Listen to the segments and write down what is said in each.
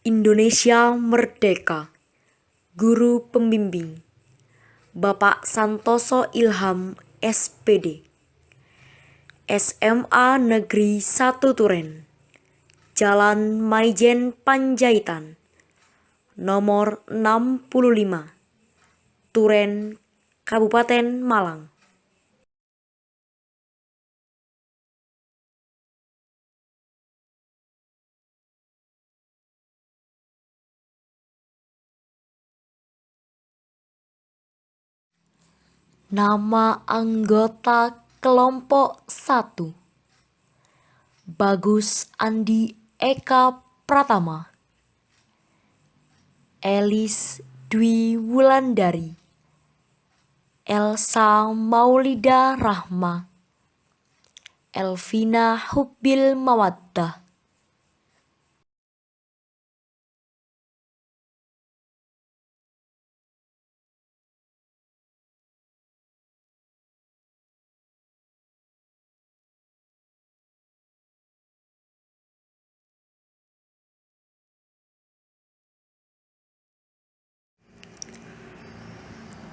Indonesia Merdeka. Guru Pembimbing Bapak Santoso Ilham SPD, SMA Negeri 1 Turen, Jalan Maijen Panjaitan, nomor 65, Turen, Kabupaten Malang. Nama anggota kelompok 1: Bagus Andi Eka Pratama, Elis Dwi Wulandari, Elsa Maulida Rahma, Elvina Hubbil Mawaddah.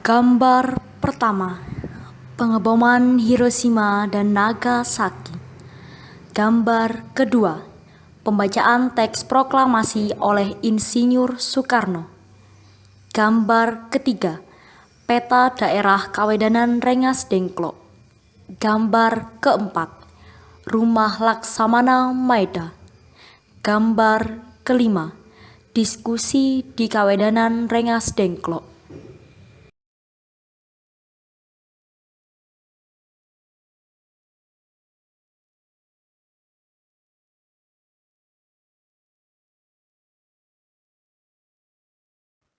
Gambar pertama, pengeboman Hiroshima dan Nagasaki. Gambar kedua, pembacaan teks proklamasi oleh Insinyur Soekarno. Gambar ketiga, peta daerah Kawedanan Rengas Dengklok. Gambar keempat, rumah Laksamana Maeda. Gambar kelima, diskusi di Kawedanan Rengas Dengklok.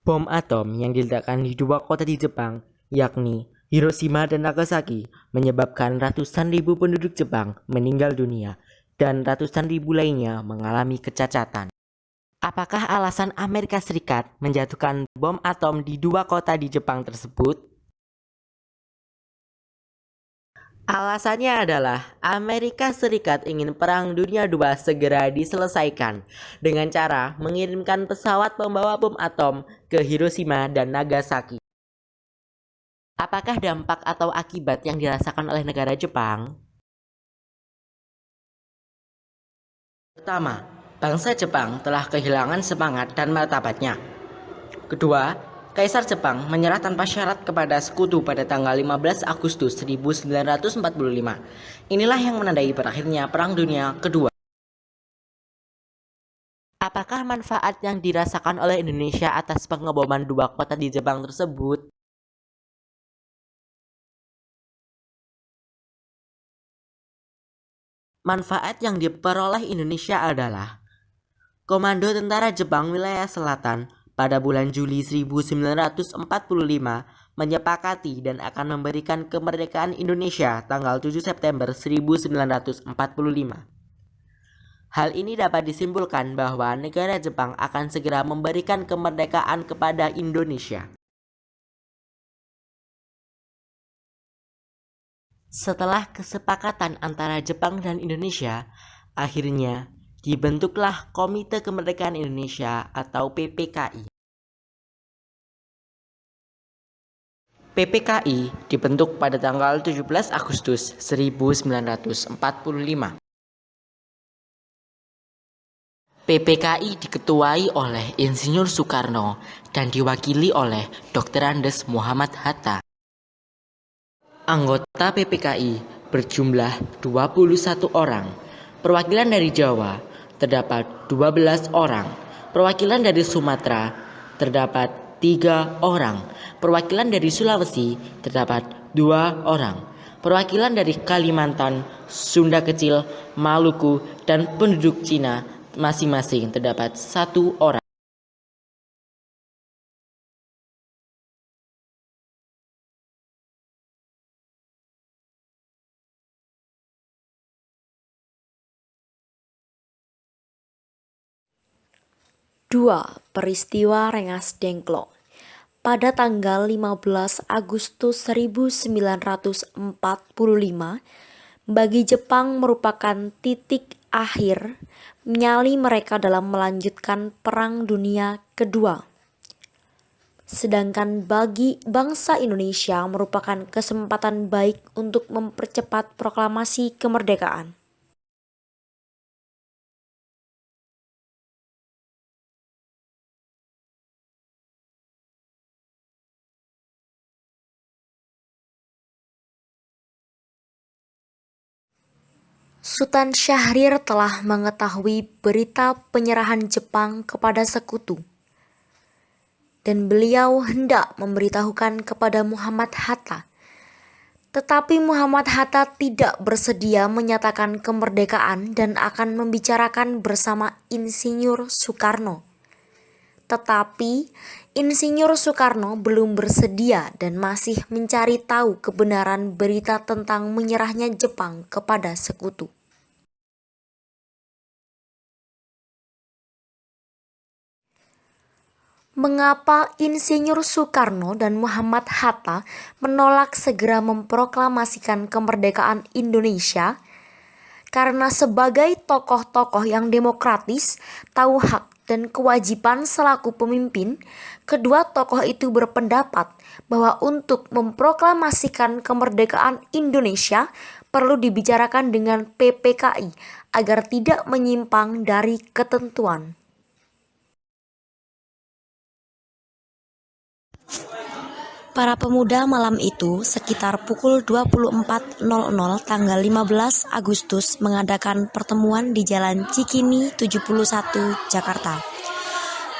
Bom atom yang diledakkan di dua kota di Jepang, yakni Hiroshima dan Nagasaki, menyebabkan ratusan ribu penduduk Jepang meninggal dunia dan ratusan ribu lainnya mengalami kecacatan. Apakah alasan Amerika Serikat menjatuhkan bom atom di dua kota di Jepang tersebut? Alasannya adalah Amerika Serikat ingin Perang Dunia II segera diselesaikan dengan cara mengirimkan pesawat pembawa bom atom ke Hiroshima dan Nagasaki. Apakah dampak atau akibat yang dirasakan oleh negara Jepang? Pertama, bangsa Jepang telah kehilangan semangat dan martabatnya. Kedua, Kaisar Jepang menyerah tanpa syarat kepada sekutu pada tanggal 15 Agustus 1945. Inilah yang menandai berakhirnya Perang Dunia Kedua. Apakah manfaat yang dirasakan oleh Indonesia atas pengeboman dua kota di Jepang tersebut? Manfaat yang diperoleh Indonesia adalah Komando Tentara Jepang Wilayah Selatan pada bulan Juli 1945 menyepakati dan akan memberikan kemerdekaan Indonesia tanggal 7 September 1945. Hal ini dapat disimpulkan bahwa negara Jepang akan segera memberikan kemerdekaan kepada Indonesia. Setelah kesepakatan antara Jepang dan Indonesia, akhirnya dibentuklah Komite Kemerdekaan Indonesia atau PPKI. PPKI dibentuk pada tanggal 17 Agustus 1945. PPKI diketuai oleh Insinyur Soekarno dan diwakili oleh Dr. Andes Muhammad Hatta. Anggota PPKI berjumlah 21 orang. Perwakilan dari Jawa terdapat 12 orang. Perwakilan dari Sumatera terdapat 3 orang. Perwakilan dari Sulawesi terdapat 2 orang. Perwakilan dari Kalimantan, Sunda Kecil, Maluku, dan penduduk Cina masing-masing terdapat 1 orang. Peristiwa Rengas Dengklok. Pada tanggal 15 Agustus 1945, bagi Jepang merupakan titik akhir nyali mereka dalam melanjutkan Perang Dunia Kedua. Sedangkan bagi bangsa Indonesia merupakan kesempatan baik untuk mempercepat proklamasi kemerdekaan. Sultan Syahrir telah mengetahui berita penyerahan Jepang kepada sekutu, dan beliau hendak memberitahukan kepada Muhammad Hatta. Tetapi Muhammad Hatta tidak bersedia menyatakan kemerdekaan dan akan membicarakan bersama Insinyur Soekarno. Tetapi Insinyur Soekarno belum bersedia dan masih mencari tahu kebenaran berita tentang menyerahnya Jepang kepada sekutu. Mengapa Insinyur Soekarno dan Muhammad Hatta menolak segera memproklamasikan kemerdekaan Indonesia? Karena sebagai tokoh-tokoh yang demokratis, tahu hak dan kewajiban selaku pemimpin, kedua tokoh itu berpendapat bahwa untuk memproklamasikan kemerdekaan Indonesia perlu dibicarakan dengan PPKI agar tidak menyimpang dari ketentuan. Para pemuda malam itu sekitar pukul 24.00 tanggal 15 Agustus mengadakan pertemuan di Jalan Cikini 71 Jakarta.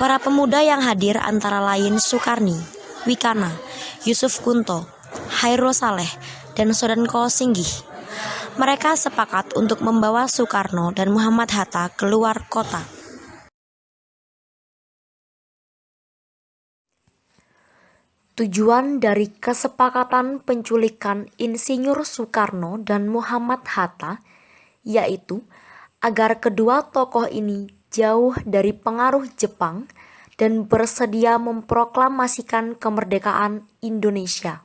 Para pemuda yang hadir antara lain Sukarni, Wikana, Yusuf Kunto, Hairul Saleh, dan Sodanko Singgih. Mereka sepakat untuk membawa Soekarno dan Muhammad Hatta keluar kota. Tujuan dari kesepakatan penculikan Insinyur Soekarno dan Muhammad Hatta yaitu agar kedua tokoh ini jauh dari pengaruh Jepang dan bersedia memproklamasikan kemerdekaan Indonesia.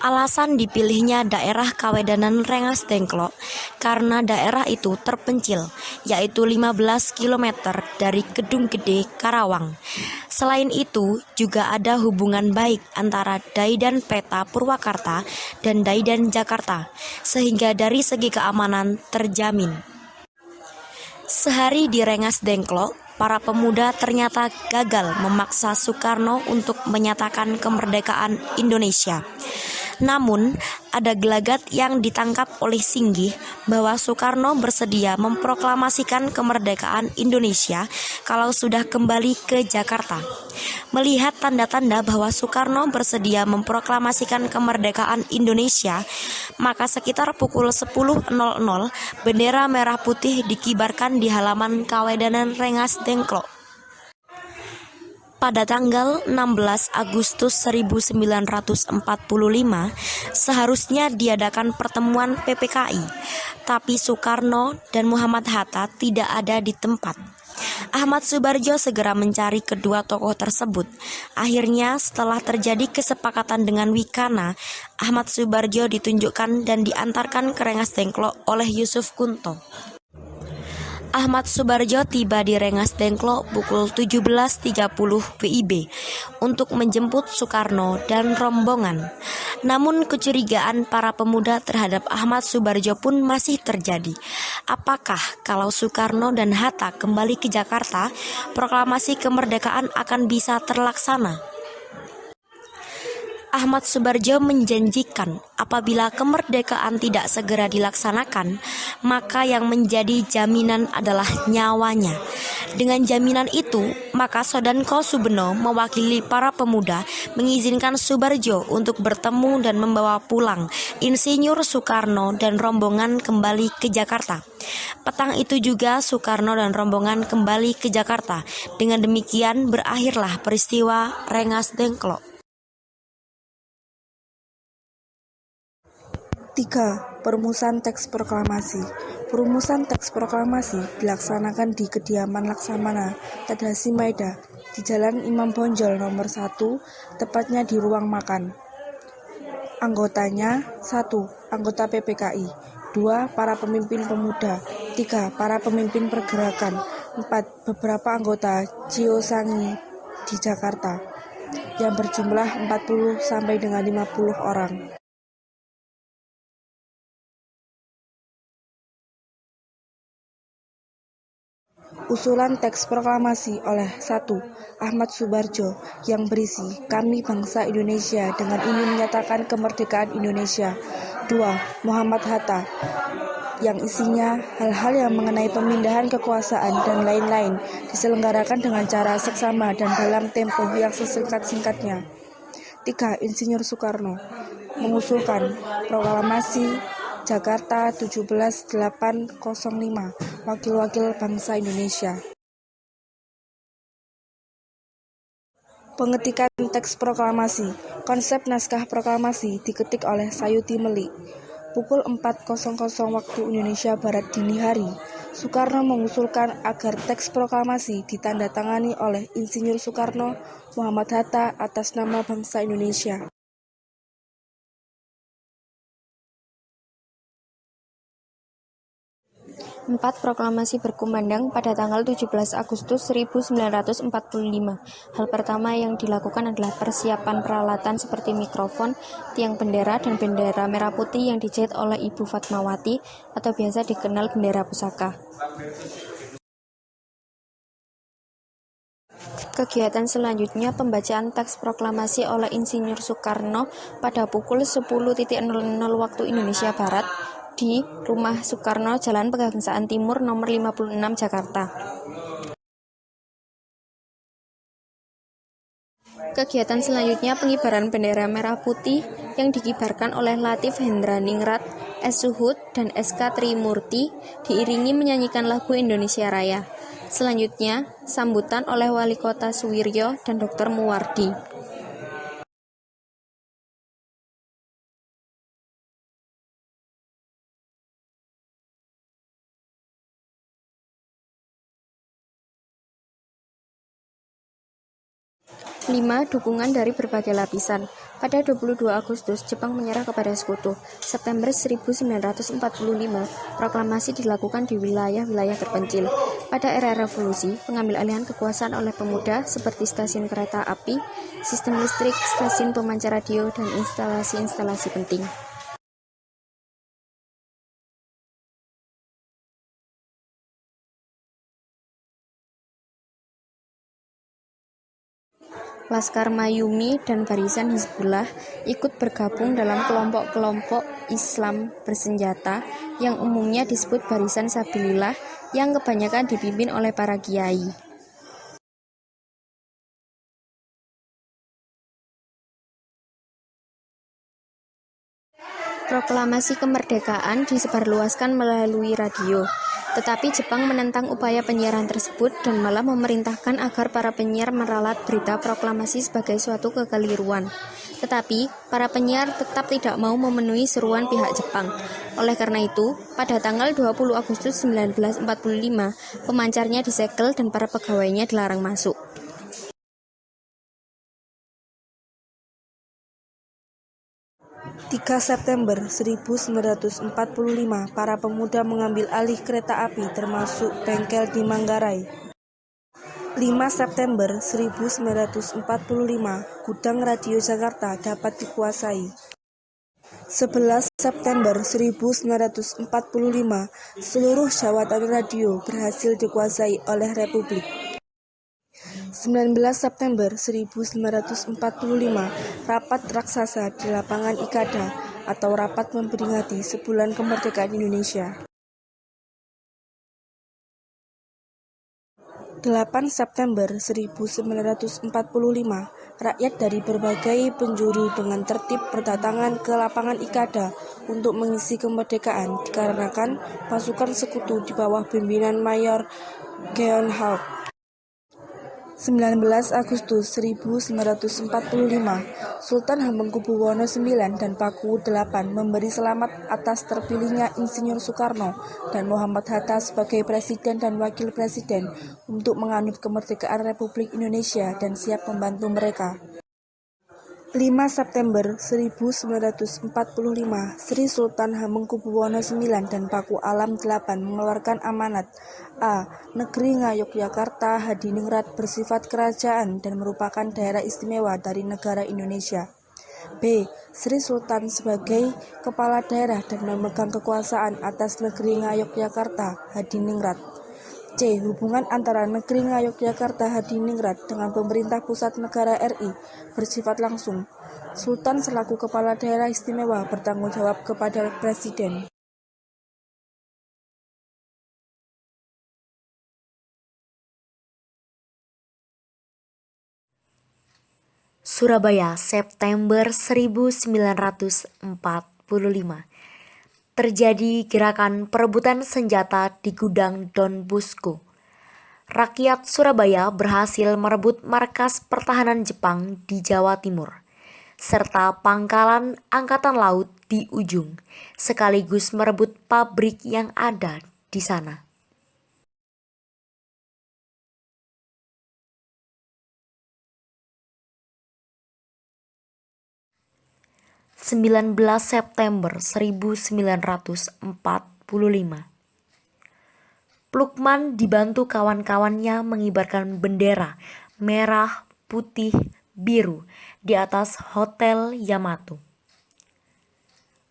Alasan dipilihnya daerah Kawedanan Rengas Dengklok karena daerah itu terpencil, yaitu 15 km dari Gedung Gede, Karawang. Selain itu, juga ada hubungan baik antara Daidan Peta Purwakarta dan Daidan Jakarta, sehingga dari segi keamanan terjamin. Sehari di Rengas Dengklok, para pemuda ternyata gagal memaksa Soekarno untuk menyatakan kemerdekaan Indonesia. Namun, ada gelagat yang ditangkap oleh Singgih bahwa Soekarno bersedia memproklamasikan kemerdekaan Indonesia kalau sudah kembali ke Jakarta. Melihat tanda-tanda bahwa Soekarno bersedia memproklamasikan kemerdekaan Indonesia, maka sekitar pukul 10.00 bendera merah putih dikibarkan di halaman Kawedanan Rengas Dengklok. Pada tanggal 16 Agustus 1945, seharusnya diadakan pertemuan PPKI, tapi Soekarno dan Muhammad Hatta tidak ada di tempat. Ahmad Soebardjo segera mencari kedua tokoh tersebut. Akhirnya, setelah terjadi kesepakatan dengan Wikana, Ahmad Soebardjo ditunjukkan dan diantarkan ke Rengas Dengklok oleh Yusuf Kunto. Ahmad Soebardjo tiba di Rengas Dengklok pukul 17.30 WIB untuk menjemput Soekarno dan rombongan. Namun kecurigaan para pemuda terhadap Ahmad Soebardjo pun masih terjadi. Apakah kalau Soekarno dan Hatta kembali ke Jakarta, proklamasi kemerdekaan akan bisa terlaksana? Ahmad Soebardjo menjanjikan apabila kemerdekaan tidak segera dilaksanakan, maka yang menjadi jaminan adalah nyawanya. Dengan jaminan itu, maka Sodanko Subeno mewakili para pemuda mengizinkan Soebardjo untuk bertemu dan membawa pulang Insinyur Soekarno dan rombongan kembali ke Jakarta. Petang itu juga Soekarno dan rombongan kembali ke Jakarta. Dengan demikian berakhirlah peristiwa Rengas Dengklok. 3. Perumusan teks proklamasi. Perumusan teks proklamasi dilaksanakan di kediaman Laksamana Tadasi Maeda di Jalan Imam Bonjol nomor 1, tepatnya di ruang makan. Anggotanya: 1. Anggota PPKI, 2. Para pemimpin pemuda, 3. Para pemimpin pergerakan, 4. Beberapa anggota Cio-Sangi di Jakarta, yang berjumlah 40-50 orang. Usulan teks proklamasi oleh 1. Ahmad Subarjo yang berisi "Kami bangsa Indonesia dengan ini menyatakan kemerdekaan Indonesia". 2. Muhammad Hatta yang isinya hal-hal yang mengenai pemindahan kekuasaan dan lain-lain diselenggarakan dengan cara seksama dan dalam tempo yang sesingkat-singkatnya. 3. Insinyur Soekarno mengusulkan proklamasi Jakarta 17/8/05 Wakil-wakil bangsa Indonesia. Pengetikan teks proklamasi. Konsep naskah proklamasi diketik oleh Sayuti Melik. Pukul 4.00 waktu Indonesia Barat dini hari, Soekarno mengusulkan agar teks proklamasi ditandatangani oleh Insinyur Soekarno, Muhammad Hatta atas nama bangsa Indonesia. 4. Proklamasi berkumandang pada tanggal 17 Agustus 1945. Hal pertama yang dilakukan adalah persiapan peralatan seperti mikrofon, tiang bendera, dan bendera merah putih yang dijahit oleh Ibu Fatmawati atau biasa dikenal bendera pusaka. Kegiatan selanjutnya pembacaan teks proklamasi oleh Insinyur Soekarno pada pukul 10.00 waktu Indonesia Barat di Rumah Soekarno, Jalan Pegangsaan Timur nomor 56, Jakarta. Kegiatan selanjutnya pengibaran bendera merah putih yang dikibarkan oleh Latif Hendraningrat, S. Suhud, dan S.K. Trimurti diiringi menyanyikan lagu Indonesia Raya. Selanjutnya, sambutan oleh Wali Kota Suwiryo dan Dr. Muwardi. Lima, dukungan dari berbagai lapisan. Pada 22 Agustus, Jepang menyerah kepada Sekutu. September 1945, proklamasi dilakukan di wilayah-wilayah terpencil. Pada era revolusi, pengambil alihan kekuasaan oleh pemuda seperti stasiun kereta api, sistem listrik, stasiun pemancar radio, dan instalasi-instalasi penting. Laskar Mayumi dan Barisan Hizbullah ikut bergabung dalam kelompok-kelompok Islam bersenjata yang umumnya disebut Barisan Sabilillah yang kebanyakan dipimpin oleh para kiai. Proklamasi kemerdekaan disebarluaskan melalui radio. Tetapi Jepang menentang upaya penyiaran tersebut dan malah memerintahkan agar para penyiar meralat berita proklamasi sebagai suatu kekeliruan. Tetapi, para penyiar tetap tidak mau memenuhi seruan pihak Jepang. Oleh karena itu, pada tanggal 20 Agustus 1945, pemancarnya disegel dan para pegawainya dilarang masuk. 3 September 1945, para pemuda mengambil alih kereta api termasuk bengkel di Manggarai. 5 September 1945, gudang radio Jakarta dapat dikuasai. 11 September 1945, seluruh jawatan radio berhasil dikuasai oleh Republik. 19 September 1945, rapat raksasa di lapangan Ikada atau rapat memperingati sebulan kemerdekaan Indonesia. 8 September 1945, rakyat dari berbagai penjuru dengan tertib berdatangan ke lapangan Ikada untuk mengisi kemerdekaan dikarenakan pasukan sekutu di bawah pimpinan Mayor Geon Hauck. 19 Agustus 1945, Sultan Hamengkubuwono IX dan Pakuwu VIII memberi selamat atas terpilihnya Insinyur Soekarno dan Muhammad Hatta sebagai Presiden dan Wakil Presiden untuk menganut kemerdekaan Republik Indonesia dan siap membantu mereka. 5 September 1945, Sri Sultan Hamengkubuwono IX dan Paku Alam VIII mengeluarkan amanat A. Negeri Ngayogyakarta Hadiningrat bersifat kerajaan dan merupakan daerah istimewa dari negara Indonesia. B. Sri Sultan sebagai kepala daerah dan memegang kekuasaan atas negeri Ngayogyakarta Hadiningrat. C. Hubungan antara negeri Ngayogyakarta Hadiningrat dengan pemerintah pusat negara RI bersifat langsung. Sultan selaku kepala daerah istimewa bertanggung jawab kepada Presiden. Surabaya, September 1945. Terjadi gerakan perebutan senjata di gudang Don Bosco. Rakyat Surabaya berhasil merebut markas pertahanan Jepang di Jawa Timur, serta pangkalan angkatan laut di ujung, sekaligus merebut pabrik yang ada di sana. 19 September 1945. Plukman dibantu kawan-kawannya mengibarkan bendera merah, putih, biru di atas Hotel Yamato.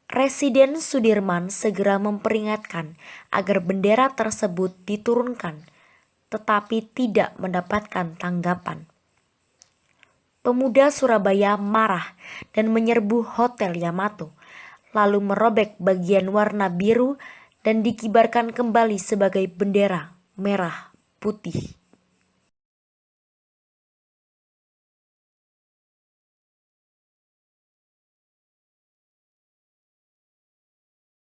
Presiden Sudirman segera memperingatkan agar bendera tersebut diturunkan, tetapi tidak mendapatkan tanggapan. Pemuda Surabaya marah dan menyerbu Hotel Yamato, lalu merobek bagian warna biru dan dikibarkan kembali sebagai bendera merah putih.